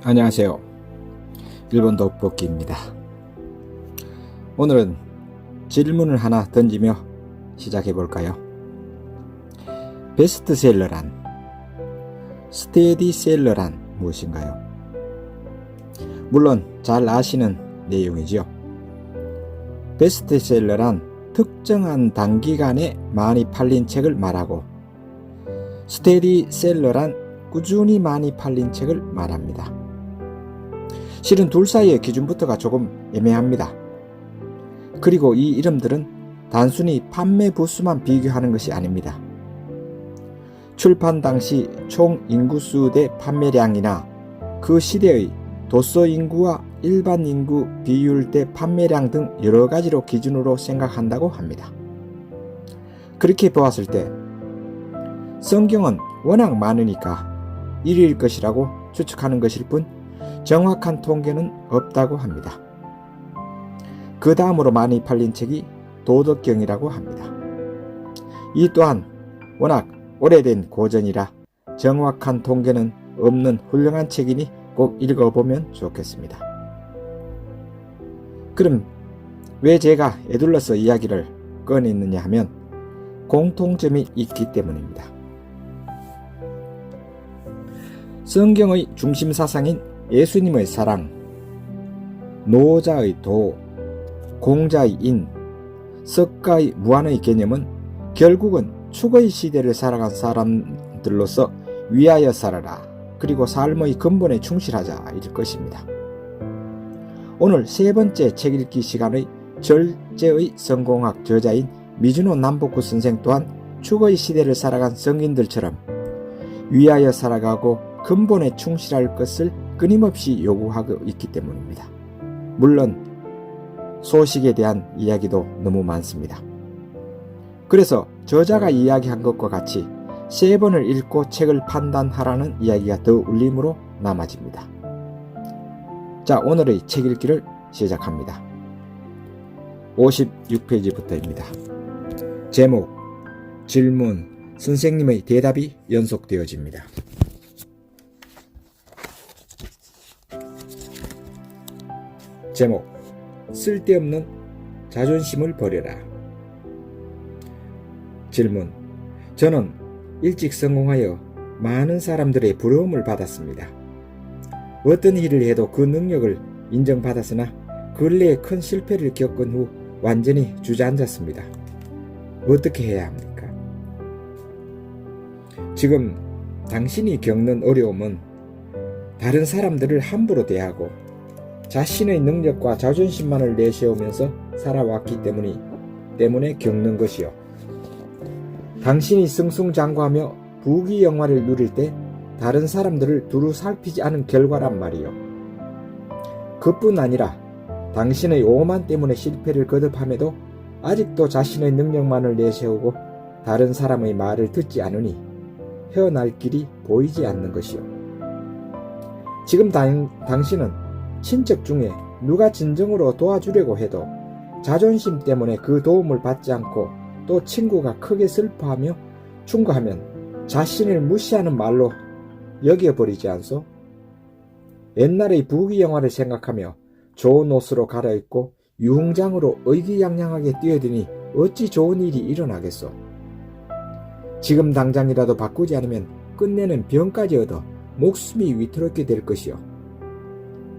안녕하세요. 일본 돋보기입니다. 오늘은 질문을 하나 던지며 시작해 볼까요? 베스트셀러란, 스테디셀러란 무엇인가요? 물론 잘 아시는 내용이죠. 베스트셀러란 특정한 단기간에 많이 팔린 책을 말하고, 스테디셀러란 꾸준히 많이 팔린 책을 말합니다. 실은 둘 사이의 기준부터가 조금 애매합니다. 그리고 이 이름들은 단순히 판매 부수만 비교하는 것이 아닙니다. 출판 당시 총 인구수 대 판매량이나 그 시대의 도서 인구와 일반 인구 비율 대 판매량 등 여러 가지로 기준으로 생각한다고 합니다. 그렇게 보았을 때 성경은 워낙 많으니까 1위일 것이라고 추측하는 것일 뿐 정확한 통계는 없다고 합니다. 그 다음으로 많이 팔린 책이 도덕경이라고 합니다. 이 또한 워낙 오래된 고전이라 정확한 통계는 없는 훌륭한 책이니 꼭 읽어보면 좋겠습니다. 그럼 왜 제가 에둘러서 이야기를 꺼냈느냐 하면 공통점이 있기 때문입니다. 성경의 중심 사상인 예수님의 사랑, 노자의 도, 공자의 인, 석가의 무한의 개념은 결국은 축의 시대를 살아간 사람들로서 위하여 살아라, 그리고 삶의 근본에 충실하자 일 것입니다. 오늘 세 번째 책 읽기 시간의 절제의 성공학 저자인 미즈노 남보쿠 선생 또한 축의 시대를 살아간 성인들처럼 위하여 살아가고 근본에 충실할 것을 끊임없이 요구하고 있기 때문입니다. 물론 소식에 대한 이야기도 너무 많습니다. 그래서 저자가 이야기한 것과 같이 세 번을 읽고 책을 판단하라는 이야기가 더 울림으로 남아집니다. 자, 오늘의 책 읽기를 시작합니다. 56페이지부터입니다. 제목, 질문, 선생님의 대답이 연속되어집니다. 제목, 쓸데없는 자존심을 버려라. 질문, 저는 일찍 성공하여 많은 사람들의 부러움을 받았습니다. 어떤 일을 해도 그 능력을 인정받았으나 근래에 큰 실패를 겪은 후 완전히 주저앉았습니다. 어떻게 해야 합니까? 지금 당신이 겪는 어려움은 다른 사람들을 함부로 대하고 자신의 능력과 자존심만을 내세우면서 살아왔기 때문에 겪는 것이요. 당신이 승승장구하며 부귀영화를 누릴 때 다른 사람들을 두루 살피지 않은 결과란 말이요. 그뿐 아니라 당신의 오만 때문에 실패를 거듭함에도 아직도 자신의 능력만을 내세우고 다른 사람의 말을 듣지 않으니 헤어날 길이 보이지 않는 것이요. 지금 당신은 친척 중에 누가 진정으로 도와주려고 해도 자존심 때문에 그 도움을 받지 않고 또 친구가 크게 슬퍼하며 충고하면 자신을 무시하는 말로 여겨버리지 않소? 옛날의 부귀영화를 생각하며 좋은 옷으로 갈아입고 유흥장으로 의기양양하게 뛰어드니 어찌 좋은 일이 일어나겠소? 지금 당장이라도 바꾸지 않으면 끝내는 병까지 얻어 목숨이 위태롭게 될 것이요.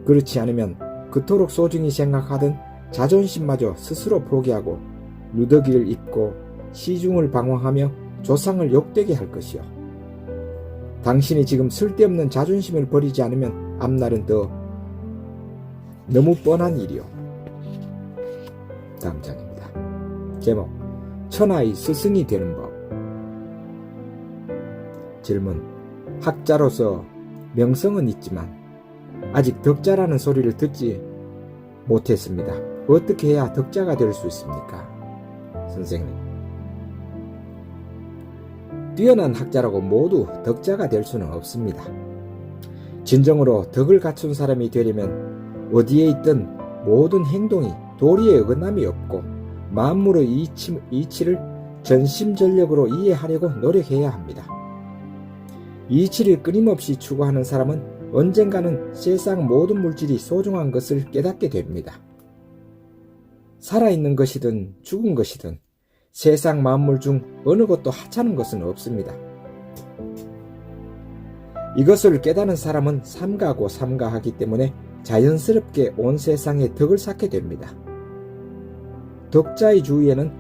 그렇지 않으면 그토록 소중히 생각하던 자존심마저 스스로 포기하고 누더기를 입고 시중을 방황하며 조상을 욕되게 할 것이요. 당신이 지금 쓸데없는 자존심을 버리지 않으면 앞날은 더 너무 뻔한 일이요. 다음 장입니다. 제목, 천하의 스승이 되는 법. 질문, 학자로서 명성은 있지만 아직 덕자라는 소리를 듣지 못했습니다. 어떻게 해야 덕자가 될 수 있습니까? 선생님, 뛰어난 학자라고 모두 덕자가 될 수는 없습니다. 진정으로 덕을 갖춘 사람이 되려면 어디에 있든 모든 행동이 도리에 어긋남이 없고 만물의 이치를 전심전력으로 이해하려고 노력해야 합니다. 이치를 끊임없이 추구하는 사람은 언젠가는 세상 모든 물질이 소중한 것을 깨닫게 됩니다. 살아있는 것이든 죽은 것이든 세상 만물 중 어느 것도 하찮은 것은 없습니다. 이것을 깨닫는 사람은 삼가고 삼가하기 때문에 자연스럽게 온 세상에 덕을 쌓게 됩니다. 덕자의 주위에는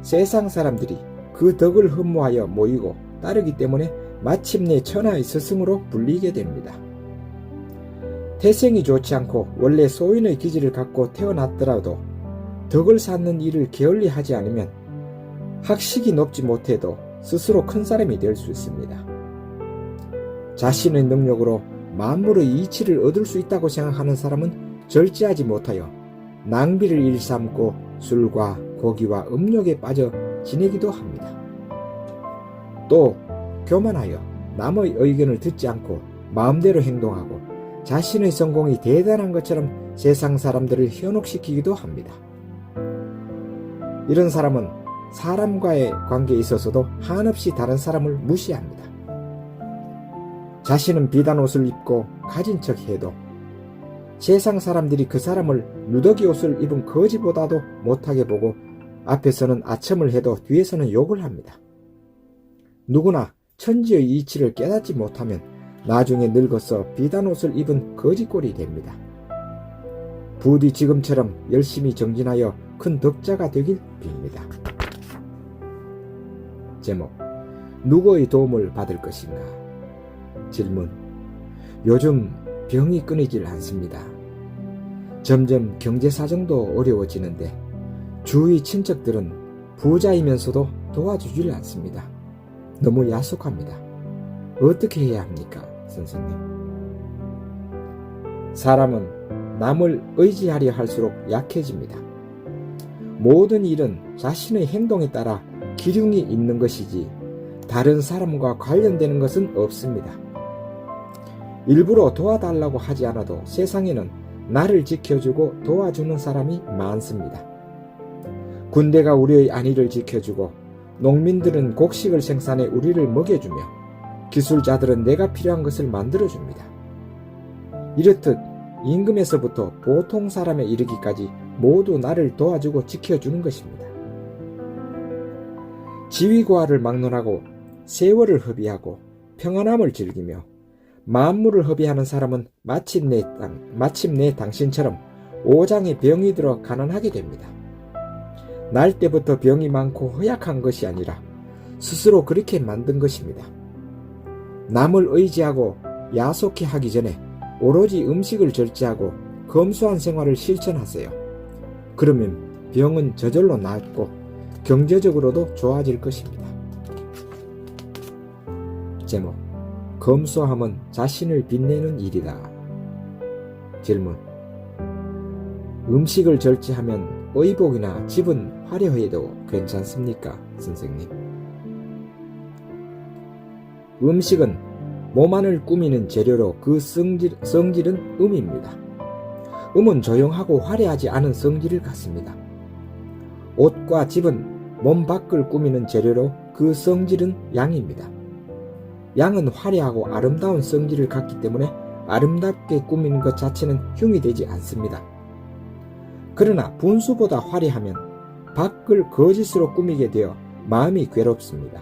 세상 사람들이 그 덕을 흠모하여 모이고 따르기 때문에 마침내 천하의 스승으로 불리게 됩니다. 태생이 좋지 않고 원래 소인의 기질을 갖고 태어났더라도 덕을 쌓는 일을 게을리하지 않으면 학식이 높지 못해도 스스로 큰 사람이 될 수 있습니다. 자신의 능력으로 만물의 이치를 얻을 수 있다고 생각하는 사람은 절제하지 못하여 낭비를 일삼고 술과 고기와 음욕에 빠져 지내기도 합니다. 또 교만하여 남의 의견을 듣지 않고 마음대로 행동하고 자신의 성공이 대단한 것처럼 세상 사람들을 현혹시키기도 합니다. 이런 사람은 사람과의 관계에 있어서도 한없이 다른 사람을 무시합니다. 자신은 비단 옷을 입고 가진 척 해도 세상 사람들이 그 사람을 누더기 옷을 입은 거지보다도 못하게 보고 앞에서는 아첨을 해도 뒤에서는 욕을 합니다. 누구나 천지의 이치를 깨닫지 못하면 나중에 늙어서 비단 옷을 입은 거지꼴이 됩니다. 부디 지금처럼 열심히 정진하여 큰 덕자가 되길 빕니다. 제목, 누구의 도움을 받을 것인가? 질문, 요즘 병이 끊이질 않습니다. 점점 경제 사정도 어려워지는데 주위 친척들은 부자이면서도 도와주질 않습니다. 너무 야속합니다. 어떻게 해야 합니까, 선생님? 사람은 남을 의지하려 할수록 약해집니다. 모든 일은 자신의 행동에 따라 기륭이 있는 것이지 다른 사람과 관련되는 것은 없습니다. 일부러 도와달라고 하지 않아도 세상에는 나를 지켜주고 도와주는 사람이 많습니다. 군대가 우리의 안위를 지켜주고 농민들은 곡식을 생산해 우리를 먹여주며 기술자들은 내가 필요한 것을 만들어줍니다. 이렇듯 임금에서부터 보통 사람에 이르기까지 모두 나를 도와주고 지켜주는 것입니다. 지위고하를 막론하고 세월을 허비하고 평안함을 즐기며 만물을 허비하는 사람은 마침내 당신처럼 오장에 병이 들어 가난하게 됩니다. 날 때부터 병이 많고 허약한 것이 아니라 스스로 그렇게 만든 것입니다. 남을 의지하고 야속해 하기 전에 오로지 음식을 절제하고 검소한 생활을 실천하세요. 그러면 병은 저절로 낫고 경제적으로도 좋아질 것입니다. 제목, 검소함은 자신을 빛내는 일이다. 질문, 음식을 절제하면 의복이나 집은 화려해도 괜찮습니까, 선생님? 음식은 몸 안을 꾸미는 재료로 그 성질은 음입니다. 음은 조용하고 화려하지 않은 성질을 갖습니다. 옷과 집은 몸 밖을 꾸미는 재료로 그 성질은 양입니다. 양은 화려하고 아름다운 성질을 갖기 때문에 아름답게 꾸미는 것 자체는 흉이 되지 않습니다. 그러나 분수보다 화려하면 밖을 거짓으로 꾸미게 되어 마음이 괴롭습니다.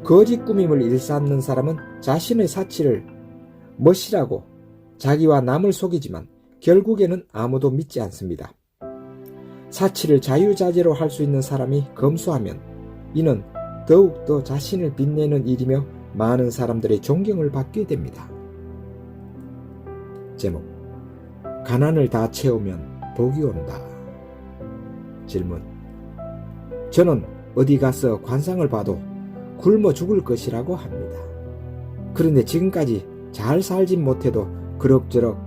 거짓 꾸밈을 일삼는 사람은 자신의 사치를 멋이라고 자기와 남을 속이지만 결국에는 아무도 믿지 않습니다. 사치를 자유자재로 할 수 있는 사람이 검소하면 이는 더욱더 자신을 빛내는 일이며 많은 사람들의 존경을 받게 됩니다. 제목, 가난을 다 채우면 복이 온다. 질문, 저는 어디 가서 관상을 봐도 굶어 죽을 것이라고 합니다. 그런데 지금까지 잘 살진 못해도 그럭저럭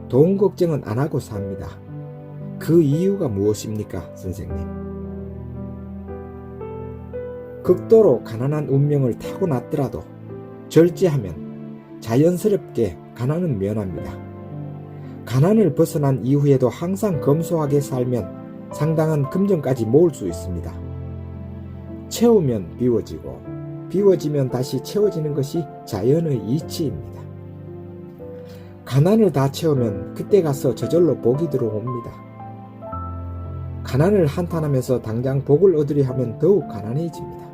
돈 걱정은 안 하고 삽니다. 그 이유가 무엇입니까, 선생님? 극도로 가난한 운명을 타고났더라도 절제하면 자연스럽게 가난은 면합니다. 가난을 벗어난 이후에도 항상 검소하게 살면 상당한 금전까지 모을 수 있습니다. 채우면 비워지고 비워지면 다시 채워지는 것이 자연의 이치입니다. 가난을 다 채우면 그때 가서 저절로 복이 들어옵니다. 가난을 한탄하면서 당장 복을 얻으려 하면 더욱 가난해집니다.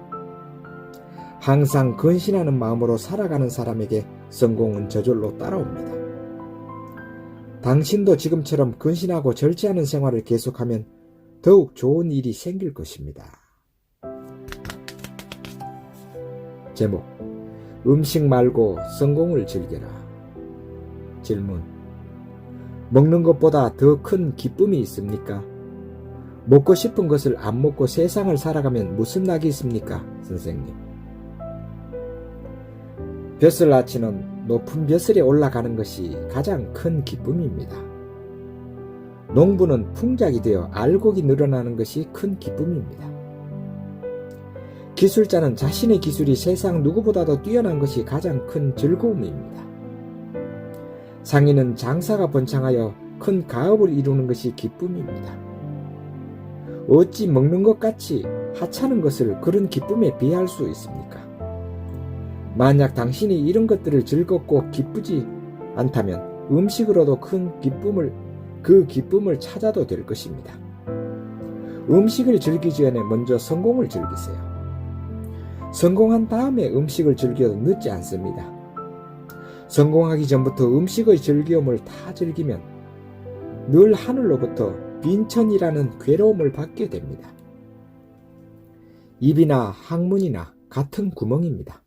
항상 근신하는 마음으로 살아가는 사람에게 성공은 저절로 따라옵니다. 당신도 지금처럼 근신하고 절제하는 생활을 계속하면 더욱 좋은 일이 생길 것입니다. 제목: 음식 말고 성공을 즐겨라. 질문: 먹는 것보다 더 큰 기쁨이 있습니까? 먹고 싶은 것을 안 먹고 세상을 살아가면 무슨 낙이 있습니까, 선생님? 벼슬 아치는 높은 벼슬에 올라가는 것이 가장 큰 기쁨입니다. 농부는 풍작이 되어 알곡이 늘어나는 것이 큰 기쁨입니다. 기술자는 자신의 기술이 세상 누구보다도 뛰어난 것이 가장 큰 즐거움입니다. 상인은 장사가 번창하여 큰 가업을 이루는 것이 기쁨입니다. 어찌 먹는 것 같이 하찮은 것을 그런 기쁨에 비할 수 있습니까? 만약 당신이 이런 것들을 즐겁고 기쁘지 않다면 음식으로도 그 기쁨을 찾아도 될 것입니다. 음식을 즐기기 전에 먼저 성공을 즐기세요. 성공한 다음에 음식을 즐겨도 늦지 않습니다. 성공하기 전부터 음식의 즐거움을 다 즐기면 늘 하늘로부터 빈천이라는 괴로움을 받게 됩니다. 입이나 항문이나 같은 구멍입니다.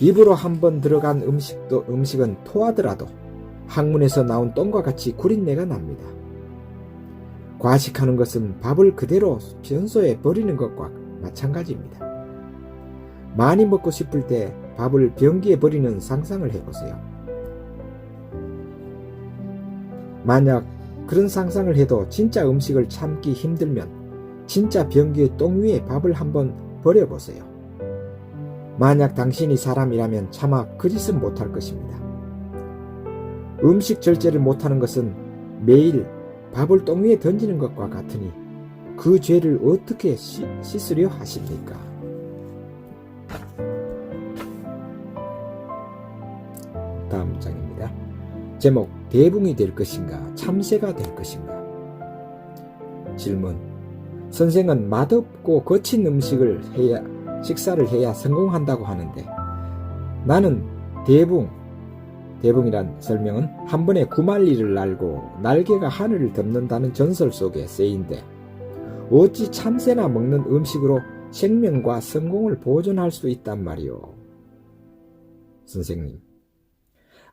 입으로 한번 들어간 음식은 토하더라도 항문에서 나온 똥과 같이 구린내가 납니다. 과식하는 것은 밥을 그대로 변소에 버리는 것과 마찬가지입니다. 많이 먹고 싶을 때 밥을 변기에 버리는 상상을 해보세요. 만약 그런 상상을 해도 진짜 음식을 참기 힘들면 진짜 변기의 똥 위에 밥을 한번 버려보세요. 만약 당신이 사람이라면 차마 그 짓은 못할 것입니다. 음식 절제를 못하는 것은 매일 밥을 똥 위에 던지는 것과 같으니 그 죄를 어떻게 씻으려 하십니까? 다음 장입니다. 제목: 대붕이 될 것인가 참새가 될 것인가. 질문: 선생은 맛없고 거친 식사를 해야 성공한다고 하는데 나는 대붕이란 설명은 한 번에 9만리를 날고 날개가 하늘을 덮는다는 전설 속에 쓰인데 어찌 참새나 먹는 음식으로 생명과 성공을 보존할 수 있단 말이오? 선생님,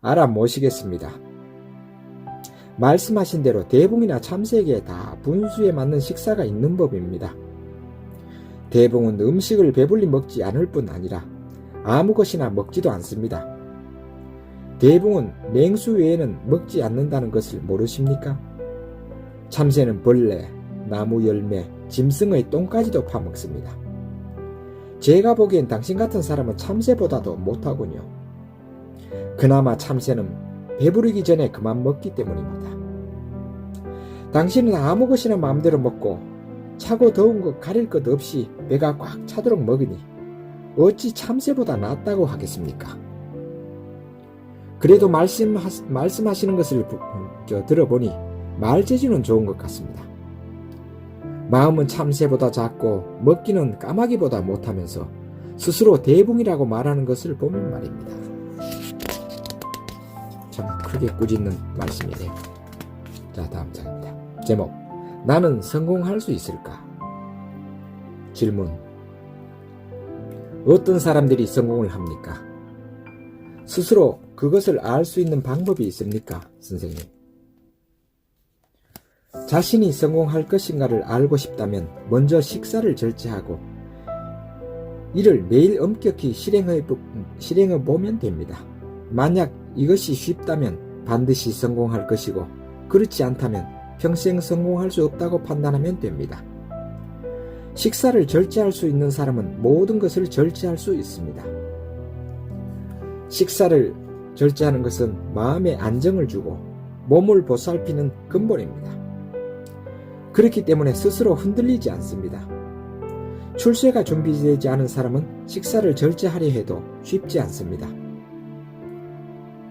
알아모시겠습니다. 말씀하신 대로 대붕이나 참새에게 다 분수에 맞는 식사가 있는 법입니다. 대붕은 음식을 배불리 먹지 않을 뿐 아니라 아무 것이나 먹지도 않습니다. 대붕은 냉수 외에는 먹지 않는다는 것을 모르십니까? 참새는 벌레, 나무 열매, 짐승의 똥까지도 파먹습니다. 제가 보기엔 당신 같은 사람은 참새보다도 못하군요. 그나마 참새는 배부르기 전에 그만 먹기 때문입니다. 당신은 아무 것이나 마음대로 먹고 차고 더운 것 가릴 것 없이 배가 꽉 차도록 먹으니 어찌 참새보다 낫다고 하겠습니까? 그래도 말씀하시는 것을 들어보니 말재주는 좋은 것 같습니다. 마음은 참새보다 작고 먹기는 까마귀보다 못하면서 스스로 대붕이라고 말하는 것을 보면 말입니다. 참 크게 꾸짖는 말씀이네요. 자, 다음 장입니다. 제목: 나는 성공할 수 있을까? 질문: 어떤 사람들이 성공을 합니까? 스스로 그것을 알 수 있는 방법이 있습니까, 선생님? 자신이 성공할 것인가를 알고 싶다면 먼저 식사를 절제하고 이를 매일 엄격히 실행해 보면 됩니다. 만약 이것이 쉽다면 반드시 성공할 것이고 그렇지 않다면 평생 성공할 수 없다고 판단하면 됩니다. 식사를 절제할 수 있는 사람은 모든 것을 절제할 수 있습니다. 식사를 절제하는 것은 마음에 안정을 주고 몸을 보살피는 근본입니다. 그렇기 때문에 스스로 흔들리지 않습니다. 출세가 준비되지 않은 사람은 식사를 절제하려 해도 쉽지 않습니다.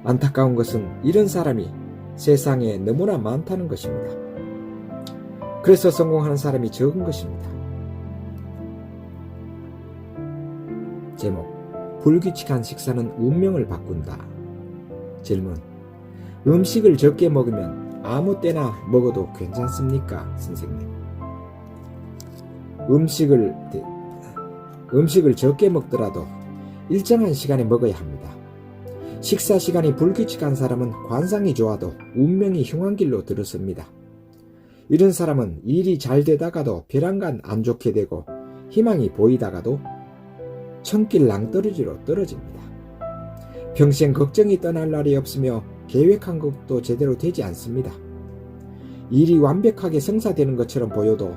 안타까운 것은 이런 사람이 세상에 너무나 많다는 것입니다. 그래서 성공하는 사람이 적은 것입니다. 제목: 불규칙한 식사는 운명을 바꾼다. 질문: 음식을 적게 먹으면 아무 때나 먹어도 괜찮습니까, 선생님? 음식을 적게 먹더라도 일정한 시간에 먹어야 합니다. 식사 시간이 불규칙한 사람은 관상이 좋아도 운명이 흉한길로 들어섭니다. 이런 사람은 일이 잘 되다가도 벼랑간 안 좋게 되고 희망이 보이다가도 천길 낭떠러지로 떨어집니다. 평생 걱정이 떠날 날이 없으며 계획한 것도 제대로 되지 않습니다. 일이 완벽하게 성사되는 것처럼 보여도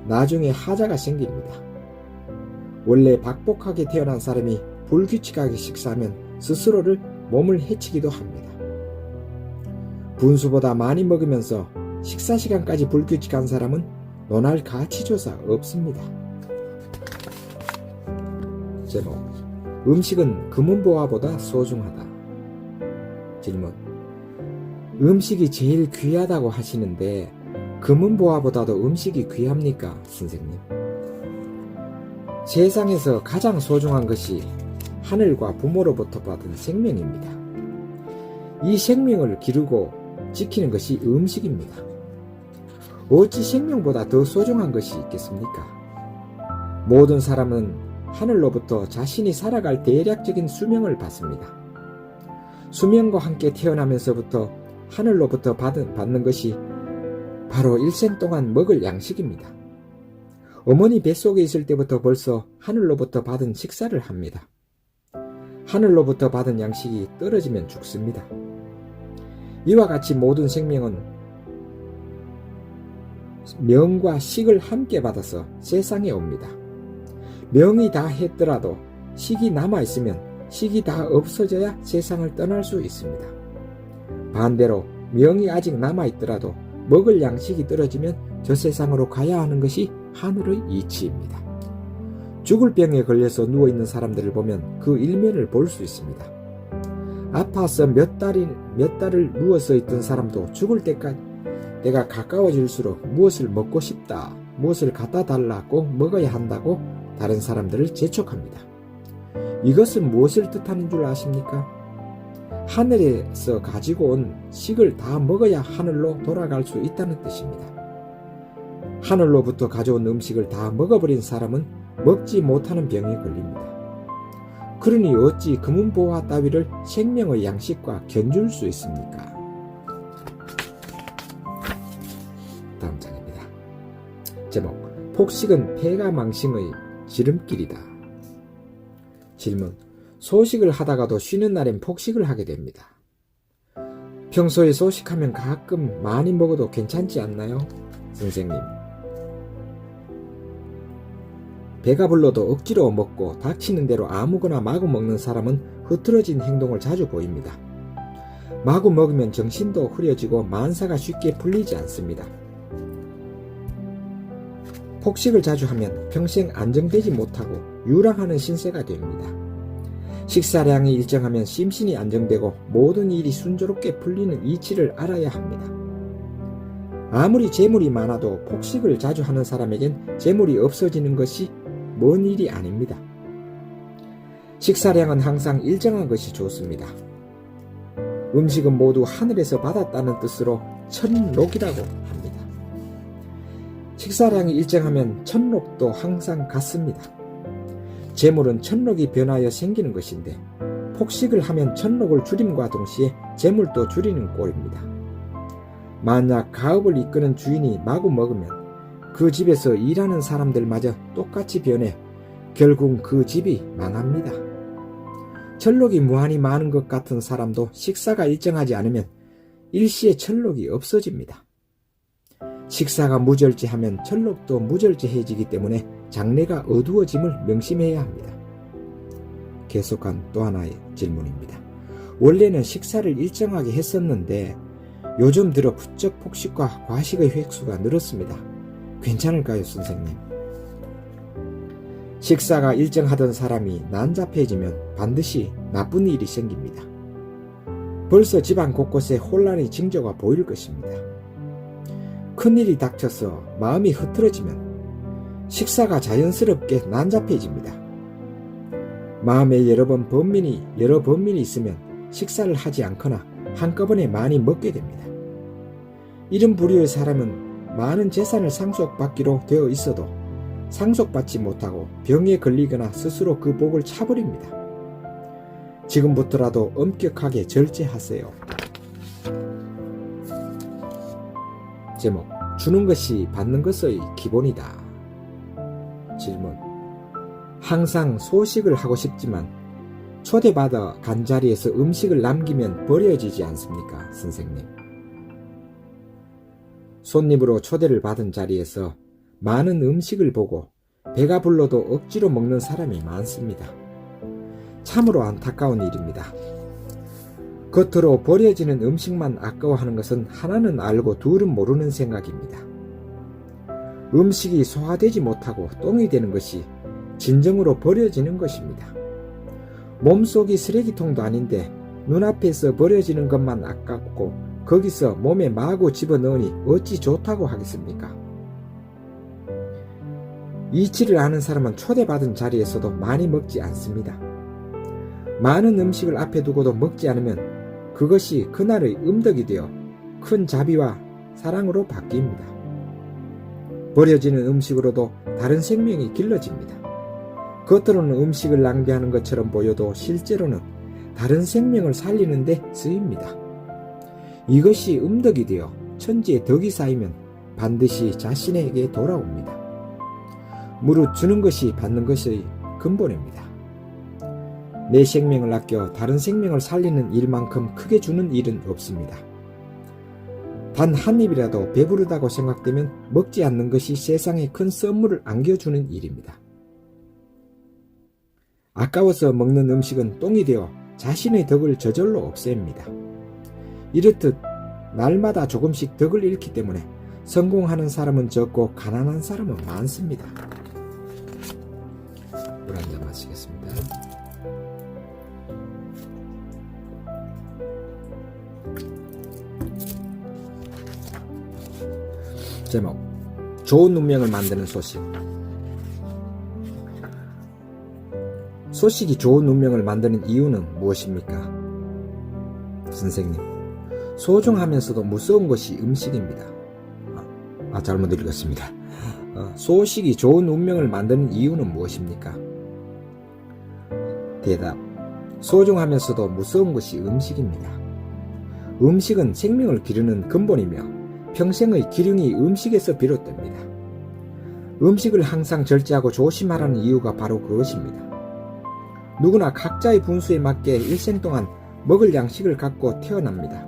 나중에 하자가 생깁니다. 원래 박복하게 태어난 사람이 불규칙하게 식사하면 스스로를 몸을 해치기도 합니다. 분수보다 많이 먹으면서 식사 시간까지 불규칙한 사람은 논할 가치조차 없습니다. 제목: 음식은 금은보화보다 소중하다. 질문: 음식이 제일 귀하다고 하시는데 금은보화보다도 음식이 귀합니까, 선생님? 세상에서 가장 소중한 것이 하늘과 부모로부터 받은 생명입니다. 이 생명을 기르고 지키는 것이 음식입니다. 어찌 생명보다 더 소중한 것이 있겠습니까? 모든 사람은 하늘로부터 자신이 살아갈 대략적인 수명을 받습니다. 수명과 함께 태어나면서부터 하늘로부터 받는 것이 바로 일생 동안 먹을 양식입니다. 어머니 뱃속에 있을 때부터 벌써 하늘로부터 받은 식사를 합니다. 하늘로부터 받은 양식이 떨어지면 죽습니다. 이와 같이 모든 생명은 명과 식을 함께 받아서 세상에 옵니다. 명이 다 했더라도 식이 남아있으면 식이 다 없어져야 세상을 떠날 수 있습니다. 반대로 명이 아직 남아있더라도 먹을 양식이 떨어지면 저 세상으로 가야 하는 것이 하늘의 이치입니다. 죽을 병에 걸려서 누워있는 사람들을 보면 그 일면을 볼 수 있습니다. 아파서 몇 달을 누워서 있던 사람도 죽을 때가 가까워질수록 무엇을 먹고 싶다, 무엇을 갖다 달라, 꼭 먹어야 한다고 다른 사람들을 재촉합니다. 이것은 무엇을 뜻하는 줄 아십니까? 하늘에서 가지고 온 식을 다 먹어야 하늘로 돌아갈 수 있다는 뜻입니다. 하늘로부터 가져온 음식을 다 먹어버린 사람은 먹지 못하는 병에 걸립니다. 그러니 어찌 금은보화 따위를 생명의 양식과 견줄 수 있습니까? 다음 장입니다. 제목: 폭식은 폐가 망신의 지름길이다. 질문: 소식을 하다가도 쉬는 날엔 폭식을 하게 됩니다. 평소에 소식하면 가끔 많이 먹어도 괜찮지 않나요, 선생님? 배가 불러도 억지로 먹고 닥치는 대로 아무거나 마구 먹는 사람은 흐트러진 행동을 자주 보입니다. 마구 먹으면 정신도 흐려지고 만사가 쉽게 풀리지 않습니다. 폭식을 자주 하면 평생 안정되지 못하고 유랑하는 신세가 됩니다. 식사량이 일정하면 심신이 안정되고 모든 일이 순조롭게 풀리는 이치를 알아야 합니다. 아무리 재물이 많아도 폭식을 자주 하는 사람에겐 재물이 없어지는 것이 먼 일이 아닙니다. 식사량은 항상 일정한 것이 좋습니다. 음식은 모두 하늘에서 받았다는 뜻으로 천록이라고 합니다. 식사량이 일정하면 천록도 항상 같습니다. 재물은 천록이 변하여 생기는 것인데 폭식을 하면 천록을 줄임과 동시에 재물도 줄이는 꼴입니다. 만약 가업을 이끄는 주인이 마구 먹으면 그 집에서 일하는 사람들마저 똑같이 변해 결국 그 집이 망합니다. 천록이 무한히 많은 것 같은 사람도 식사가 일정하지 않으면 일시에 천록이 없어집니다. 식사가 무절제하면 천록도 무절제해지기 때문에 장래가 어두워짐을 명심해야 합니다. 계속한 또 하나의 질문입니다. 원래는 식사를 일정하게 했었는데 요즘 들어 부쩍 폭식과 과식의 횟수가 늘었습니다. 괜찮을까요, 선생님? 식사가 일정하던 사람이 난잡해지면 반드시 나쁜 일이 생깁니다. 벌써 집안 곳곳에 혼란의 징조가 보일 것입니다. 큰일이 닥쳐서 마음이 흐트러지면 식사가 자연스럽게 난잡해집니다. 마음에 여러 번민이 있으면 식사를 하지 않거나 한꺼번에 많이 먹게 됩니다. 이런 부류의 사람은 많은 재산을 상속받기로 되어 있어도 상속받지 못하고 병에 걸리거나 스스로 그 복을 차버립니다. 지금부터라도 엄격하게 절제하세요. 제목, 주는 것이 받는 것의 기본이다. 질문, 항상 소식을 하고 싶지만 초대받아 간 자리에서 음식을 남기면 버려지지 않습니까, 선생님? 손님으로 초대를 받은 자리에서 많은 음식을 보고 배가 불러도 억지로 먹는 사람이 많습니다. 참으로 안타까운 일입니다. 겉으로 버려지는 음식만 아까워하는 것은 하나는 알고 둘은 모르는 생각입니다. 음식이 소화되지 못하고 똥이 되는 것이 진정으로 버려지는 것입니다. 몸속이 쓰레기통도 아닌데 눈앞에서 버려지는 것만 아깝고 거기서 몸에 마구 집어넣으니 어찌 좋다고 하겠습니까? 이치를 아는 사람은 초대받은 자리에서도 많이 먹지 않습니다. 많은 음식을 앞에 두고도 먹지 않으면 그것이 그날의 음덕이 되어 큰 자비와 사랑으로 바뀝니다. 버려지는 음식으로도 다른 생명이 길러집니다. 겉으로는 음식을 낭비하는 것처럼 보여도 실제로는 다른 생명을 살리는 데 쓰입니다. 이것이 음덕이 되어 천지에 덕이 쌓이면 반드시 자신에게 돌아옵니다. 무릇 주는 것이 받는 것의 근본입니다. 내 생명을 아껴 다른 생명을 살리는 일만큼 크게 주는 일은 없습니다. 단 한 입이라도 배부르다고 생각되면 먹지 않는 것이 세상에 큰 선물을 안겨주는 일입니다. 아까워서 먹는 음식은 똥이 되어 자신의 덕을 저절로 없앱니다. 이렇듯 날마다 조금씩 덕을 잃기 때문에 성공하는 사람은 적고 가난한 사람은 많습니다. 물 한 잔 마시겠습니다. 제목, 좋은 운명을 만드는 소식. 소식이 좋은 운명을 만드는 이유는 무엇입니까? 선생님, 소중하면서도 무서운 것이 음식입니다. 잘못 읽었습니다. 소식이 좋은 운명을 만드는 이유는 무엇입니까? 대답, 소중하면서도 무서운 것이 음식입니다. 음식은 생명을 기르는 근본이며 평생의 기륭이 음식에서 비롯됩니다. 음식을 항상 절제하고 조심하라는 이유가 바로 그것입니다. 누구나 각자의 분수에 맞게 일생 동안 먹을 양식을 갖고 태어납니다.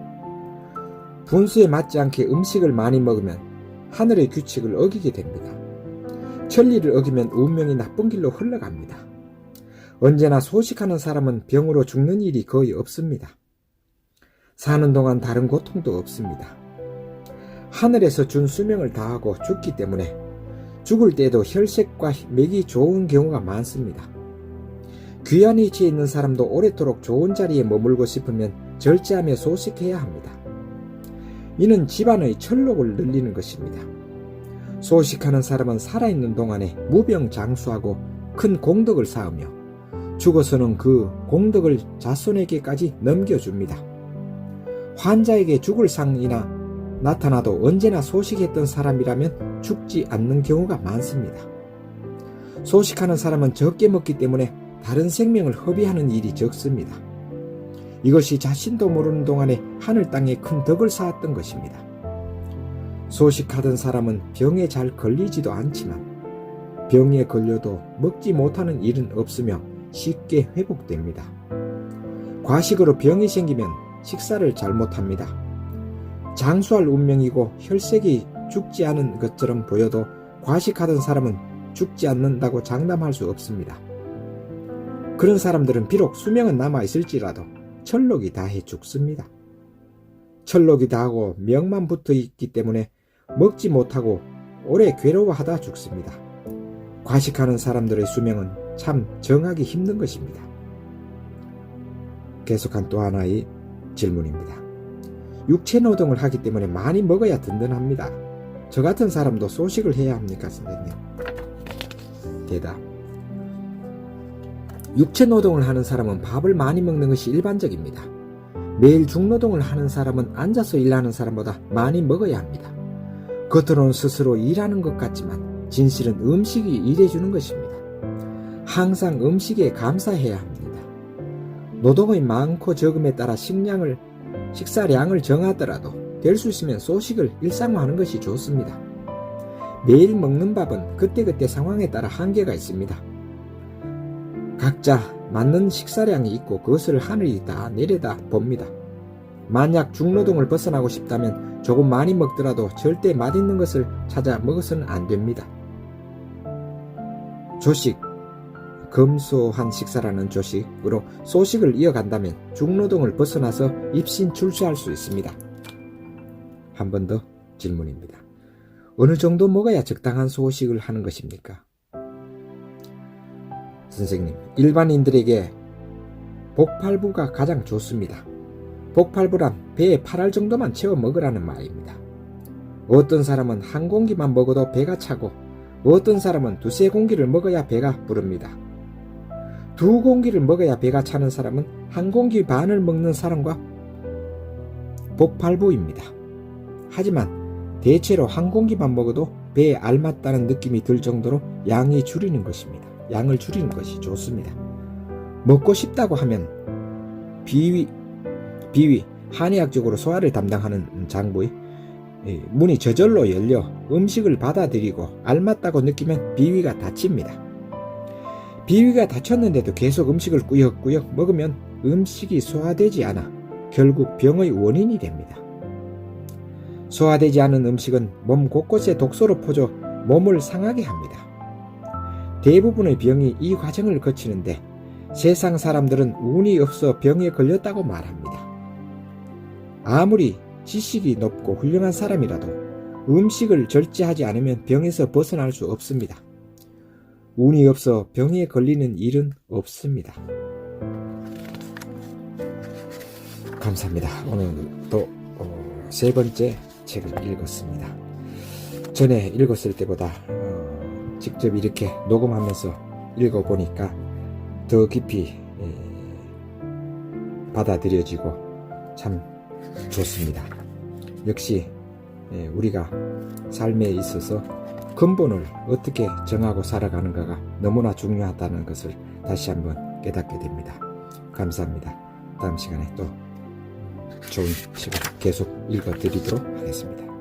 분수에 맞지 않게 음식을 많이 먹으면 하늘의 규칙을 어기게 됩니다. 천리를 어기면 운명이 나쁜 길로 흘러갑니다. 언제나 소식하는 사람은 병으로 죽는 일이 거의 없습니다. 사는 동안 다른 고통도 없습니다. 하늘에서 준 수명을 다하고 죽기 때문에 죽을 때도 혈색과 맥이 좋은 경우가 많습니다. 귀한 위치에 있는 사람도 오래도록 좋은 자리에 머물고 싶으면 절제하며 소식해야 합니다. 이는 집안의 철록을 늘리는 것입니다. 소식하는 사람은 살아있는 동안에 무병장수하고 큰 공덕을 쌓으며 죽어서는 그 공덕을 자손에게까지 넘겨줍니다. 환자에게 죽을 상이나 나타나도 언제나 소식했던 사람이라면 죽지 않는 경우가 많습니다. 소식하는 사람은 적게 먹기 때문에 다른 생명을 허비하는 일이 적습니다. 이것이 자신도 모르는 동안에 하늘 땅에 큰 덕을 쌓았던 것입니다. 소식하던 사람은 병에 잘 걸리지도 않지만 병에 걸려도 먹지 못하는 일은 없으며 쉽게 회복됩니다. 과식으로 병이 생기면 식사를 잘못합니다. 장수할 운명이고 혈색이 죽지 않은 것처럼 보여도 과식하던 사람은 죽지 않는다고 장담할 수 없습니다. 그런 사람들은 비록 수명은 남아있을지라도 철록이 다해 죽습니다. 철록이 다하고 명만 붙어 있기 때문에 먹지 못하고 오래 괴로워하다 죽습니다. 과식하는 사람들의 수명은 참 정하기 힘든 것입니다. 계속한 또 하나의 질문입니다. 육체 노동을 하기 때문에 많이 먹어야 든든합니다. 저 같은 사람도 소식을 해야 합니까, 선생님? 대답. 육체 노동을 하는 사람은 밥을 많이 먹는 것이 일반적입니다. 매일 중노동을 하는 사람은 앉아서 일하는 사람보다 많이 먹어야 합니다. 겉으로는 스스로 일하는 것 같지만 진실은 음식이 일해주는 것입니다. 항상 음식에 감사해야 합니다. 노동의 많고 적음에 따라 식사량을 정하더라도 될 수 있으면 소식을 일상화하는 것이 좋습니다. 매일 먹는 밥은 그때그때 상황에 따라 한계가 있습니다. 각자 맞는 식사량이 있고 그것을 하늘이 다 내려다 봅니다. 만약 중노동을 벗어나고 싶다면 조금 많이 먹더라도 절대 맛있는 것을 찾아 먹어서는 안 됩니다. 조식, 검소한 식사라는 조식으로 소식을 이어간다면 중노동을 벗어나서 입신출세할 수 있습니다. 한 번 더 질문입니다. 어느 정도 먹어야 적당한 소식을 하는 것입니까? 선생님, 일반인들에게 복팔부가 가장 좋습니다. 복팔부란 배에 8알 정도만 채워 먹으라는 말입니다. 어떤 사람은 한 공기만 먹어도 배가 차고 어떤 사람은 두세 공기를 먹어야 배가 부릅니다. 두 공기를 먹어야 배가 차는 사람은 한 공기 반을 먹는 사람과 복팔부입니다. 하지만 대체로 한 공기만 먹어도 배에 알맞다는 느낌이 들 정도로 양을 줄이는 것이 좋습니다. 먹고 싶다고 하면 비위, 한의학적으로 소화를 담당하는 장부의 문이 저절로 열려 음식을 받아들이고 알맞다고 느끼면 비위가 닫힙니다. 비위가 닫혔는데도 계속 음식을 꾸역꾸역 먹으면 음식이 소화되지 않아 결국 병의 원인이 됩니다. 소화되지 않은 음식은 몸 곳곳에 독소로 퍼져 몸을 상하게 합니다. 대부분의 병이 이 과정을 거치는데 세상 사람들은 운이 없어 병에 걸렸다고 말합니다. 아무리 지식이 높고 훌륭한 사람이라도 음식을 절제하지 않으면 병에서 벗어날 수 없습니다. 운이 없어 병에 걸리는 일은 없습니다. 감사합니다. 오늘도 세 번째 책을 읽었습니다. 전에 읽었을 때보다 직접 이렇게 녹음하면서 읽어보니까 더 깊이 받아들여지고 참 좋습니다. 역시 우리가 삶에 있어서 근본을 어떻게 정하고 살아가는가가 너무나 중요하다는 것을 다시 한번 깨닫게 됩니다. 감사합니다. 다음 시간에 또 좋은 시간 계속 읽어드리도록 하겠습니다.